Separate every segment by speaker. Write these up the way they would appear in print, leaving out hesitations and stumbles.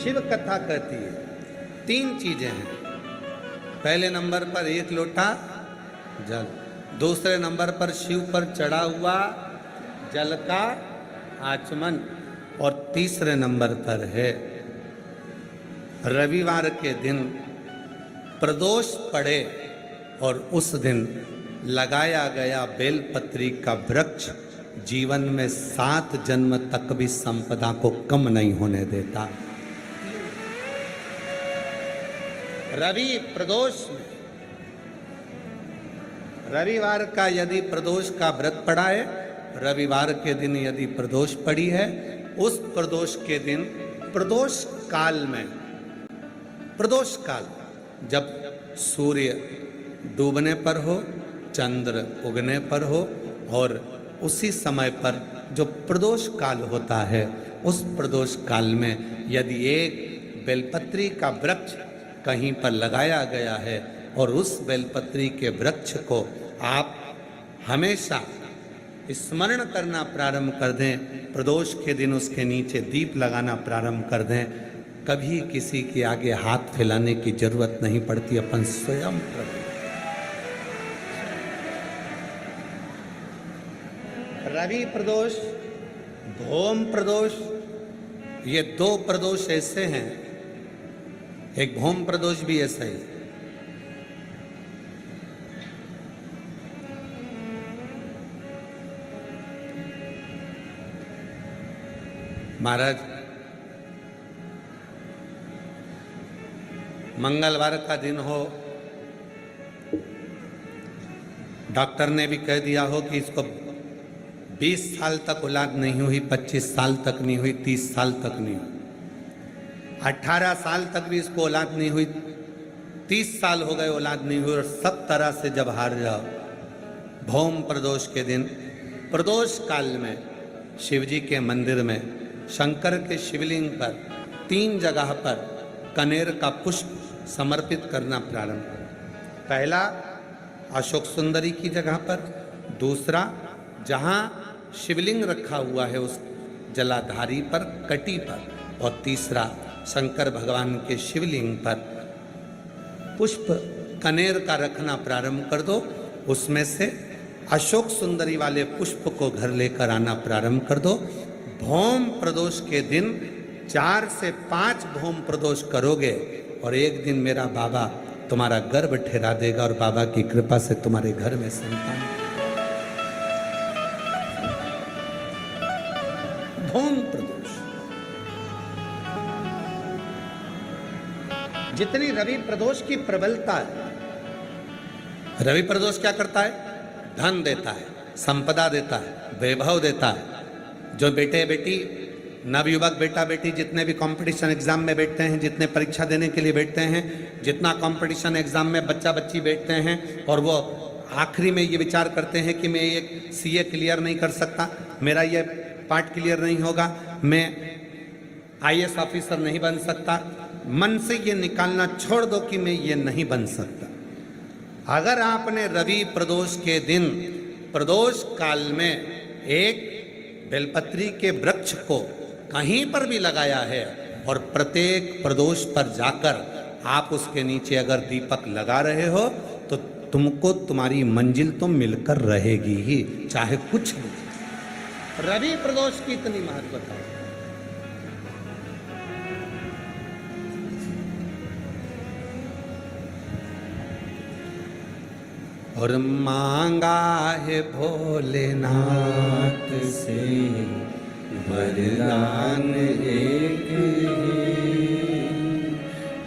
Speaker 1: शिव कथा कहती है। 3 चीजें हैं। पहले नंबर पर 1 लोटा जल, दूसरे नंबर पर शिव पर चढ़ा हुआ जल का आचमन, और तीसरे नंबर पर है रविवार के दिन प्रदोष पड़े और उस दिन लगाया गया बेलपत्री का वृक्ष जीवन में 7 जन्म तक भी संपदा को कम नहीं होने देता। रवि प्रदोष में रविवार का यदि प्रदोष का व्रत पड़ा है, रविवार के दिन यदि प्रदोष पड़ी है, उस प्रदोष के दिन प्रदोष काल में, प्रदोष काल जब सूर्य डूबने पर हो, चंद्र उगने पर हो, और उसी समय पर जो प्रदोष काल होता है, उस प्रदोष काल में यदि एक बेलपत्री का वृक्ष कहीं पर लगाया गया है और उस बेलपत्री के वृक्ष को आप हमेशा स्मरण करना प्रारंभ कर दें, प्रदोष के दिन उसके नीचे दीप लगाना प्रारंभ कर दें, कभी किसी के आगे हाथ फैलाने की जरूरत नहीं पड़ती, अपन स्वयं प्रभु। रवि प्रदोष, भौम प्रदोष, ये 2 प्रदोष ऐसे हैं, एक भौम प्रदोष भी ऐसा ही। महाराज, मंगलवार का दिन हो, डॉक्टर ने भी कह दिया हो कि इसको 20 साल तक औलाद नहीं हुई, 25 साल तक नहीं हुई, 30 साल तक नहीं हुई, 18 साल तक भी इसको औलाद नहीं हुई, 30 साल हो गए औलाद नहीं हुई, और सब तरह से जब हार जाओ, भौम प्रदोष के दिन, प्रदोष काल में शिवजी के मंदिर में शंकर के शिवलिंग पर 3 जगह पर कनेर का पुष्प समर्पित करना प्रारंभ करें। पहला अशोक सुंदरी की जगह पर, दूसरा जहाँ शिवलिंग रखा हुआ है उस जलाधारी पर, कटी पर, और तीसरा शंकर भगवान के शिवलिंग पर पुष्प कनेर का रखना प्रारंभ कर दो। उसमें से अशोक सुंदरी वाले पुष्प को घर लेकर आना प्रारंभ कर दो। भौम प्रदोष के दिन 4 से 5 भौम प्रदोष करोगे और एक दिन मेरा बाबा तुम्हारा गर्भ ठहरा देगा और बाबा की कृपा से तुम्हारे घर में संतान। भौम प्रदोष। जितनी रवि प्रदोष की प्रबलता है, रवि प्रदोष क्या करता है? धन देता है, संपदा देता है, वैभव देता है। जो बेटे बेटी, नवयुवक बेटा बेटी जितने भी कंपटीशन एग्जाम में बैठते हैं, जितने परीक्षा देने के लिए बैठते हैं, जितना कंपटीशन एग्जाम में बच्चा बच्ची बैठते हैं और वो आखिरी में ये विचार करते हैं कि मैं ये सीए क्लियर नहीं कर सकता, मेरा ये पार्ट क्लियर नहीं होगा, मैं आईएएस ऑफिसर नहीं बन सकता, मन से ये निकालना छोड़ दो कि मैं ये नहीं बन सकता। अगर आपने रवि प्रदोष के दिन प्रदोष काल में एक बेलपत्री के वृक्ष को कहीं पर भी लगाया है और प्रत्येक प्रदोष पर जाकर आप उसके नीचे अगर दीपक लगा रहे हो तो तुमको तुम्हारी मंजिल तो मिलकर रहेगी ही, चाहे कुछ भी। रवि प्रदोष की इतनी महत्वता है। और मांगा है भोलेनाथ से वरदान एक ही,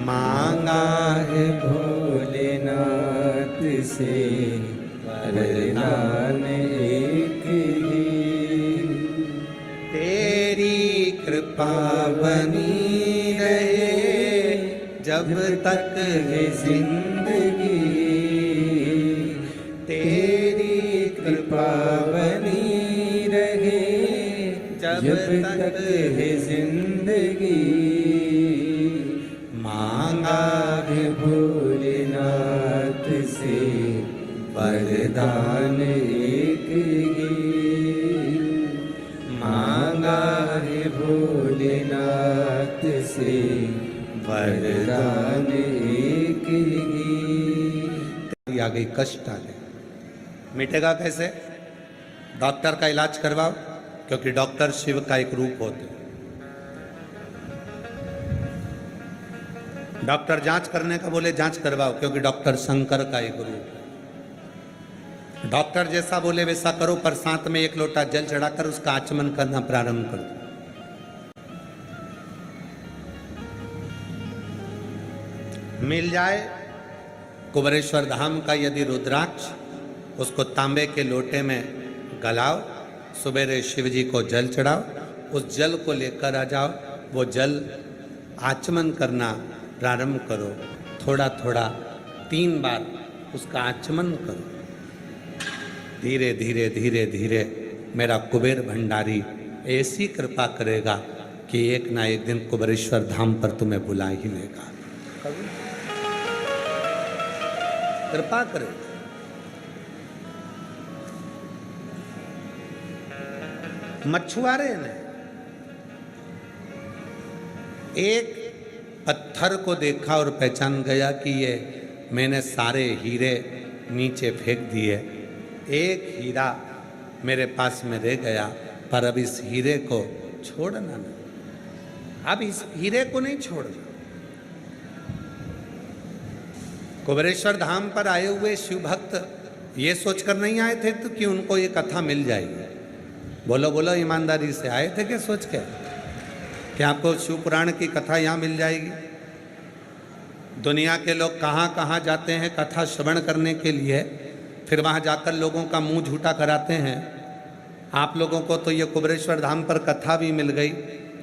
Speaker 1: मांगा है भोलेनाथ से वरदान एक ही, तेरी कृपा बनी रहे जब तक है जिंदगी, तेरी कृपा बनी रहे जब तक है जिंदगी, मांगा है भोलेनाथ से वरदान एक ही, मांगा है भोलेनाथ
Speaker 2: भक्त से वरदान एक ही।
Speaker 1: आ गई, कष्ट आ गए, मिटेगा कैसे? डॉक्टर का इलाज करवाओ, क्योंकि डॉक्टर शिव का एक रूप होते हैं। डॉक्टर जांच करने का बोले जांच करवाओ, क्योंकि डॉक्टर शंकर का एक रूप है। डॉक्टर जैसा बोले वैसा करो, पर साथ में एक लोटा जल चढ़ाकर उसका आचमन करना प्रारंभ कर दो। मिल जाए कुबेरेश्वर धाम का यदि रुद्राक्ष, उसको तांबे के लोटे में गलाओ, सुबेरे शिव जी को जल चढ़ाओ, उस जल को लेकर आ जाओ, वो जल आचमन करना प्रारंभ करो। थोड़ा थोड़ा 3 बार उसका आचमन करो। धीरे धीरे धीरे धीरे मेरा कुबेर भंडारी ऐसी कृपा करेगा कि एक ना एक दिन कुबेरेश्वर धाम पर तुम्हें बुला ही लेगा। कृपा करेगा। मछुआरे ने एक पत्थर को देखा और पहचान गया कि ये मैंने सारे हीरे नीचे फेंक दिए, एक हीरा मेरे पास में रह गया, पर अब इस हीरे को छोड़ना नहीं, अब इस हीरे को नहीं छोड़ना। कुबेरेश्वर धाम पर आए हुए शिव भक्त ये सोचकर नहीं आए थे तो कि उनको ये कथा मिल जाएगी। बोलो बोलो ईमानदारी से, आए थे क्या सोच के कि आपको शिव पुराण की कथा यहाँ मिल जाएगी? दुनिया के लोग कहाँ कहाँ जाते हैं कथा श्रवण करने के लिए, फिर वहाँ जाकर लोगों का मुंह झूठा कराते हैं। आप लोगों को तो ये कुबेरेश्वर धाम पर कथा भी मिल गई,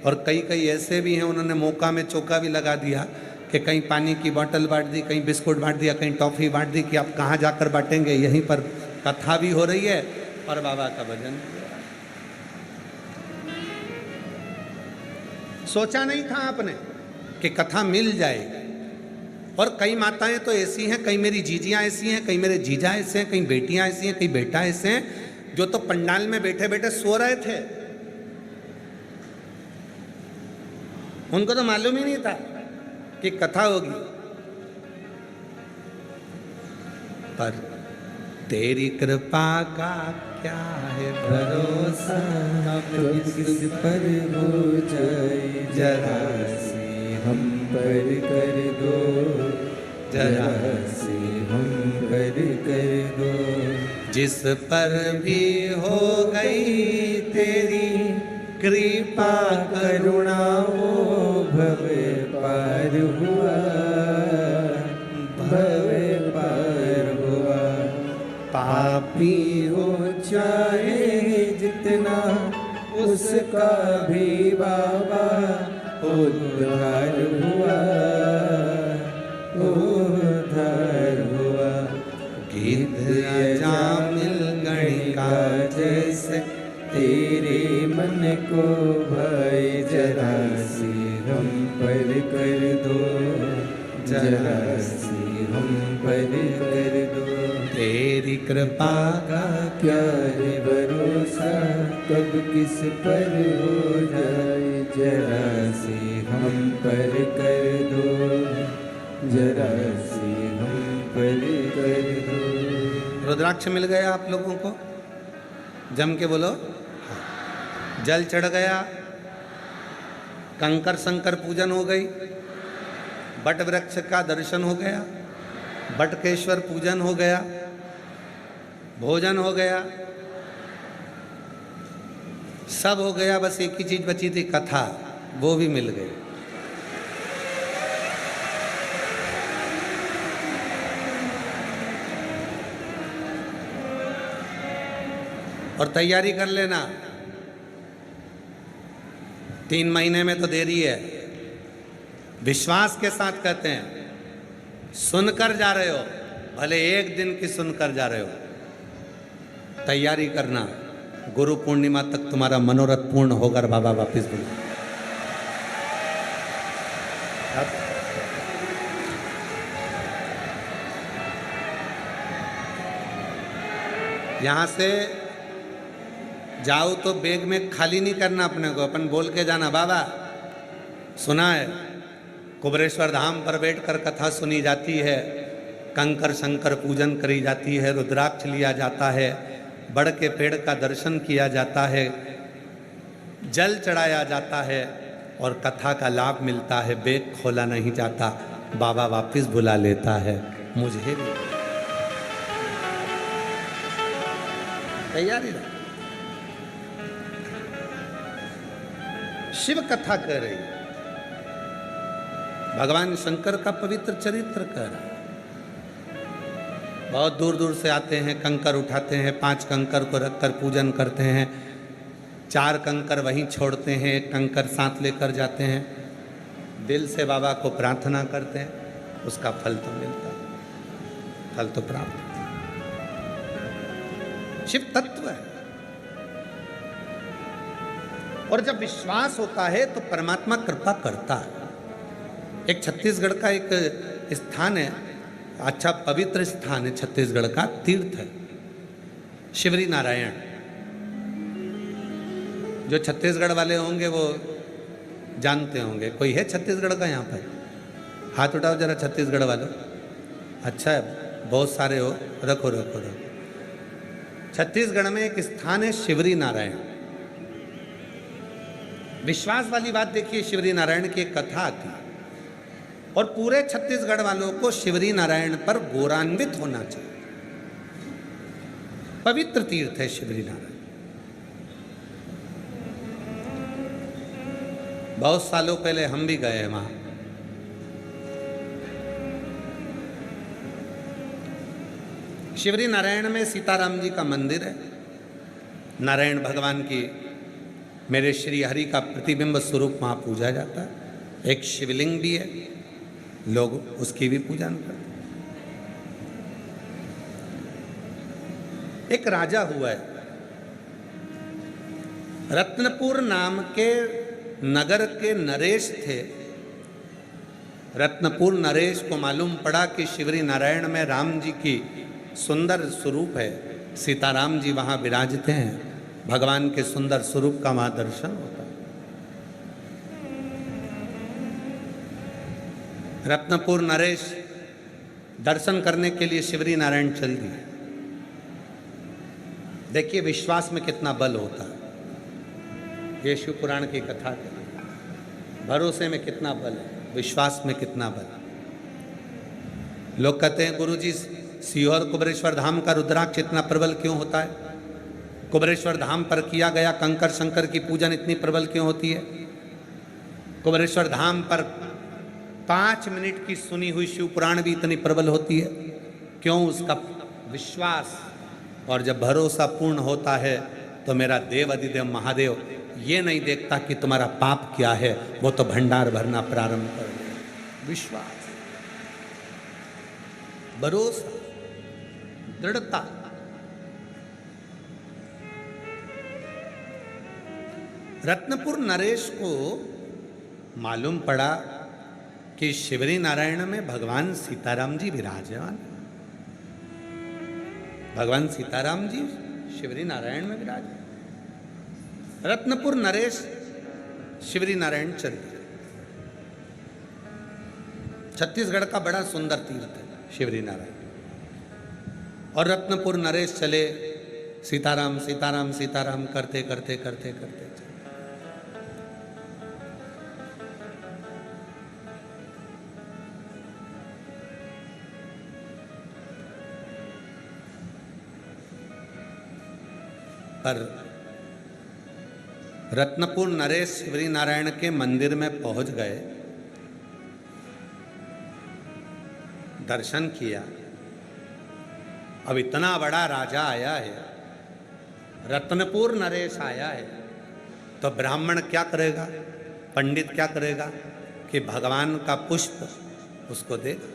Speaker 1: और कई कई ऐसे भी हैं उन्होंने मौका में चौका भी लगा दिया कि कहीं पानी की बोतल बांट दी, कहीं बिस्कुट बांट दिया, कहीं टॉफ़ी बांट दी कि आप कहाँ जाकर बांटेंगे, यहीं पर कथा भी हो रही है और बाबा का भजन। सोचा नहीं था आपने कि कथा मिल जाएगी। और कई माताएं तो ऐसी हैं, कई मेरी जीजियां ऐसी हैं, कई मेरे जीजा ऐसे हैं, कई बेटियां ऐसी हैं, कई बेटा ऐसे हैं, जो तो पंडाल में बैठे बैठे सो रहे थे। उनको तो मालूम ही नहीं था कि कथा होगी। पर तेरी कृपा का क्या है भरोसा,
Speaker 2: किस पर हो जाए जरा से हम पर कर दो, जरा से हम पर कर दो।
Speaker 1: जिस पर भी हो गई तेरी कृपा
Speaker 2: करुणा वो भव पार हुआ, भव पार हुआ। पापी हो चाहे जितना उसका भी बाबा उद्धार हुआ, उद्धार हुआ।
Speaker 1: गीत अजामिल गणिका
Speaker 2: जैसे तेरे मन को भाई जरा सी हम पर कर दो, जरा सी हम पर कर दो।
Speaker 1: तेरी कृपा
Speaker 2: का क्या है भरोसा, कब किस पर हो जाए जरा सी हम पर कर दो, जरा सी हम पर कर दो।
Speaker 1: रुद्राक्ष मिल गया आप लोगों को? जम के बोलो। जल चढ़ गया, कंकर शंकर पूजन हो गई, बट वृक्ष का दर्शन हो गया, बटकेश्वर पूजन हो गया, भोजन हो गया, सब हो गया। बस एक ही चीज बची थी, कथा, वो भी मिल गई। और तैयारी कर लेना, 3 महीने में तो देरी है। विश्वास के साथ कहते हैं, सुनकर जा रहे हो, भले एक दिन की सुनकर जा रहे हो, तैयारी करना। गुरु पूर्णिमा तक तुम्हारा मनोरथ पूर्ण होगा, बाबा वापिस बोलो। यहाँ से जाओ तो बैग में खाली नहीं करना अपने को, अपन बोल के जाना, बाबा सुना है कुबरेश्वर धाम पर बैठकर कथा सुनी जाती है, कंकर शंकर पूजन करी जाती है, रुद्राक्ष लिया जाता है, बड़ के पेड़ का दर्शन किया जाता है, जल चढ़ाया जाता है और कथा का लाभ मिलता है। बेग खोला नहीं जाता, बाबा वापस बुला लेता है मुझे भी। तैयारी रहो। शिव कथा कर रही है, भगवान शंकर का पवित्र चरित्र कर रहा है। बहुत दूर दूर से आते हैं, कंकर उठाते हैं, 5 कंकर को रखकर पूजन करते हैं, 4 कंकर वहीं छोड़ते हैं, 1 कंकर साथ लेकर जाते हैं, दिल से बाबा को प्रार्थना करते हैं, उसका फल तो मिलता है, फल तो प्राप्त होता है। शिव तत्व है। और जब विश्वास होता है तो परमात्मा कृपा करता है। एक छत्तीसगढ़ का एक स्थान है, अच्छा पवित्र स्थान है, छत्तीसगढ़ का तीर्थ है शिवरी नारायण। जो छत्तीसगढ़ वाले होंगे वो जानते होंगे। कोई है छत्तीसगढ़ का यहाँ पर? हाथ उठाओ जरा छत्तीसगढ़ वालों। अच्छा है, बहुत सारे हो, रखो रखो रखो। छत्तीसगढ़ में एक स्थान है शिवरी नारायण। विश्वास वाली बात देखिए, शिवरी नारायण की एक कथा आती है और पूरे छत्तीसगढ़ वालों को शिवरी नारायण पर गौरवान्वित होना चाहिए। पवित्र तीर्थ है शिवरी नारायण। बहुत सालों पहले हम भी गए हैं वहां। शिवरी नारायण में सीताराम जी का मंदिर है। नारायण भगवान की, मेरे श्री हरि का प्रतिबिंब स्वरूप वहाँ पूजा जाता है। एक शिवलिंग भी है, लोग उसकी भी पूजा करते हैं। एक राजा हुआ है, रत्नपुर नाम के नगर के नरेश थे। रत्नपुर नरेश को मालूम पड़ा कि शिवरी नारायण में राम जी की सुंदर स्वरूप है, सीताराम जी वहाँ विराजते हैं, भगवान के सुंदर स्वरूप का वहाँ दर्शन होता है। रत्नपुर नरेश दर्शन करने के लिए शिवरी नारायण चल दिए। देखिए विश्वास में कितना बल होता है। ये शिव पुराण की कथा है। भरोसे में कितना बल है, विश्वास में कितना बल। लोग कहते हैं गुरुजी सीहोर कुबरेश्वर धाम का रुद्राक्ष इतना प्रबल क्यों होता है? कुबरेश्वर धाम पर किया गया कंकर शंकर की पूजन इतनी प्रबल क्यों होती है? कुबरेश्वर धाम पर 5 मिनट की सुनी हुई शिव पुराण भी इतनी प्रबल होती है क्यों? उसका विश्वास। और जब भरोसा पूर्ण होता है तो मेरा देव अधिदेव महादेव ये नहीं देखता कि तुम्हारा पाप क्या है, वो तो भंडार भरना प्रारंभ कर दे। विश्वास, भरोसा, दृढ़ता। रत्नपुर नरेश को मालूम पड़ा कि शिवरी नारायण में भगवान सीताराम जी विराजमान। भगवान सीताराम जी शिवरी नारायण में विराजमान। रत्नपुर नरेश शिवरी नारायण चल दिए। छत्तीसगढ़ का बड़ा सुंदर तीर्थ है शिवरी नारायण। और रत्नपुर नरेश चले, सीताराम सीताराम सीताराम करते करते करते करते पर रत्नपुर नरेश शिवरी नारायण के मंदिर में पहुंच गए, दर्शन किया। अब इतना बड़ा राजा आया है, रत्नपुर नरेश आया है, तो ब्राह्मण क्या करेगा, पंडित क्या करेगा कि भगवान का पुष्प उसको देगा,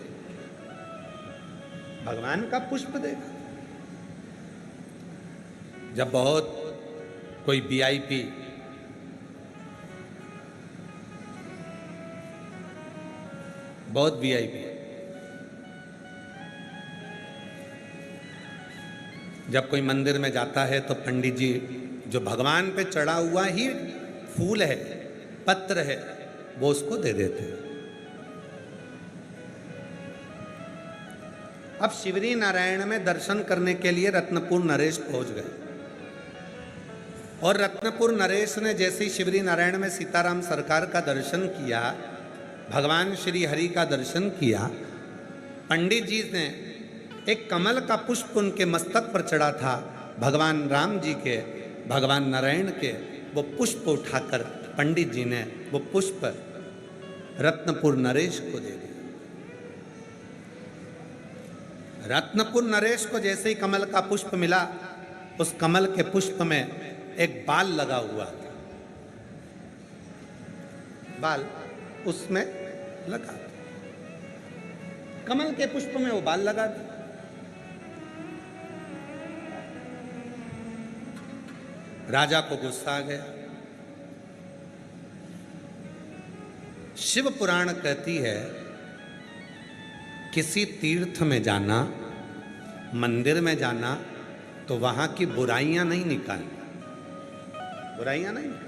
Speaker 1: भगवान का पुष्प देगा। जब बहुत कोई वीआईपी बहुत वीआईपी जब कोई मंदिर में जाता है तो पंडित जी जो भगवान पे चढ़ा हुआ ही फूल है, पत्र है, वो उसको दे देते हैं। अब शिवरी नारायण में दर्शन करने के लिए रत्नपुर नरेश पहुंच गए, और रत्नपुर नरेश ने जैसे ही शिवरी नारायण में सीताराम सरकार का दर्शन किया, भगवान श्री हरि का दर्शन किया, पंडित जी ने एक कमल का पुष्प उनके मस्तक पर चढ़ा था, भगवान राम जी के, भगवान नारायण के, वो पुष्प उठाकर पंडित जी ने वो पुष्प रत्नपुर नरेश को दे दिया। रत्नपुर नरेश को जैसे ही कमल का पुष्प मिला, उस कमल के पुष्प में एक बाल लगा हुआ था, बाल उसमें लगा, कमल के पुष्प में वो बाल लगा था। राजा को गुस्सा आ गया। शिव पुराण कहती है, किसी तीर्थ में जाना, मंदिर में जाना, तो वहां की बुराइयां नहीं निकालनी, बुराइयां नहीं निकालनी।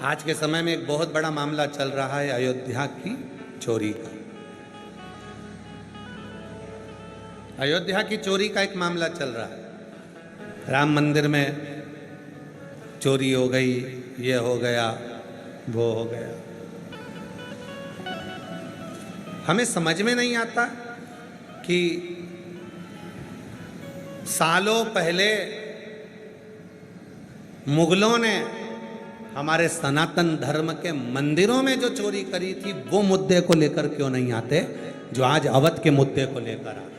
Speaker 1: आज के समय में एक बहुत बड़ा मामला चल रहा है अयोध्या की चोरी का। अयोध्या की चोरी का एक मामला चल रहा है। राम मंदिर में चोरी हो गई, ये हो गया, वो हो गया। हमें समझ में नहीं आता कि सालों पहले मुगलों ने हमारे सनातन धर्म के मंदिरों में जो चोरी करी थी, वो मुद्दे को लेकर क्यों नहीं आते जो आज अवध के मुद्दे को लेकर आते।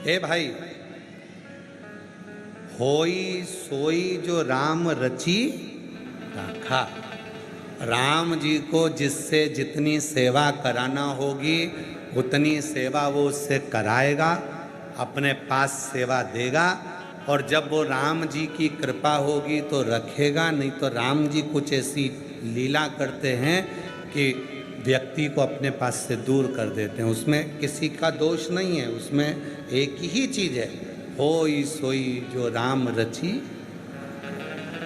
Speaker 1: ए भाई, होई सोई जो राम रची राखा। राम जी को जिससे जितनी सेवा कराना होगी उतनी सेवा वो उससे कराएगा, अपने पास सेवा देगा, और जब वो राम जी की कृपा होगी तो रखेगा, नहीं तो राम जी कुछ ऐसी लीला करते हैं कि व्यक्ति को अपने पास से दूर कर देते हैं। उसमें किसी का दोष नहीं है, उसमें एक ही चीज है, होई सोई जो राम रची।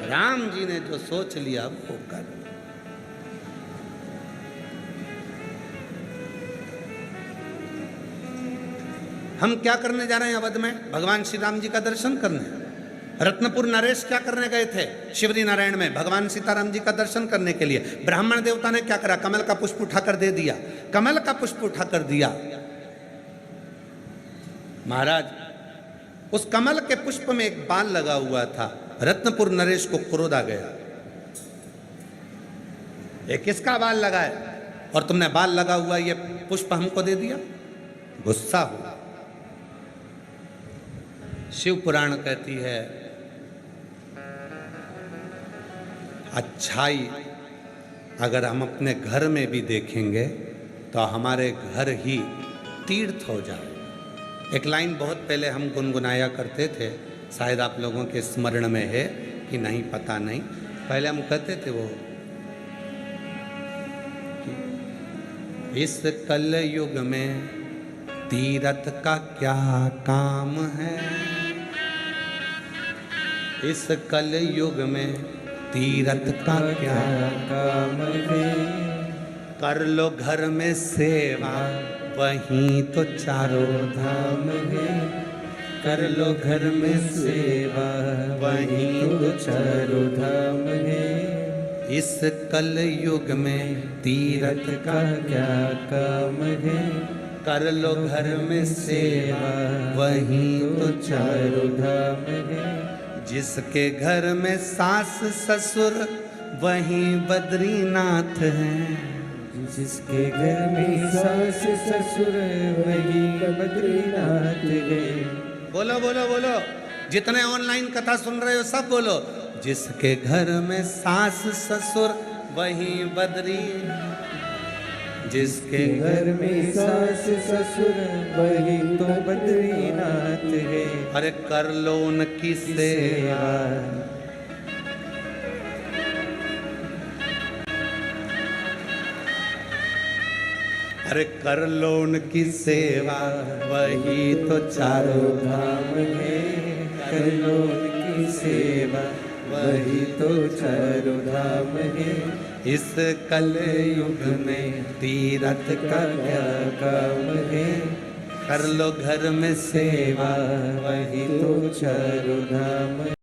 Speaker 1: राम जी ने जो सोच लिया वो कर। हम क्या करने जा रहे हैं अवध में? भगवान श्री राम जी का दर्शन करने। रत्नपुर नरेश क्या करने गए थे? शिवरी नारायण में भगवान सीताराम जी का दर्शन करने के लिए। ब्राह्मण देवता ने क्या करा? कमल का पुष्प उठाकर दे दिया, कमल का पुष्प उठाकर दिया। महाराज, उस कमल के पुष्प में एक बाल लगा हुआ था। रत्नपुर नरेश को क्रोध आ गया, ये किसका बाल लगा है और तुमने बाल लगा हुआ ये पुष्प हमको दे दिया? गुस्सा हुआ। शिव पुराण कहती है, अच्छाई अगर हम अपने घर में भी देखेंगे तो हमारे घर ही तीर्थ हो जाए। एक लाइन बहुत पहले हम गुनगुनाया करते थे, शायद आप लोगों के स्मरण में है कि नहीं पता नहीं। पहले हम कहते थे वो, इस कल युग में तीर्थ का क्या काम है, इस कल युग में तीर्थ का क्या काम है, कर लो घर में सेवा वहीं तो चारों धाम है, कर लो घर में सेवा वहीं तो चारों धाम है, इस कल युग में तीर्थ का क्या काम है, कर लो घर में सेवा वहीं तो चारों धाम है, जिसके घर में सास ससुर वहीं बद्रीनाथ हैं,
Speaker 2: जिसके घर में सास ससुर वहीं बद्रीनाथ है।
Speaker 1: बोलो बोलो बोलो, जितने ऑनलाइन कथा सुन रहे हो सब बोलो, जिसके घर में सास ससुर वहीं बद्री, जिसके
Speaker 2: घर में सास ससुर वहीं तो बद्रीनाथ है।
Speaker 1: अरे कर लो उनकी सेवा। अरे कर लो उनकी सेवा, वही तो चारों
Speaker 2: धाम है। कर लो उनकी सेवा, वही तो चारों धाम है।
Speaker 1: इस कल युग में तीरथ का
Speaker 2: क्या काम है।
Speaker 1: कर लो घर में सेवा,
Speaker 2: वही तो चारों धाम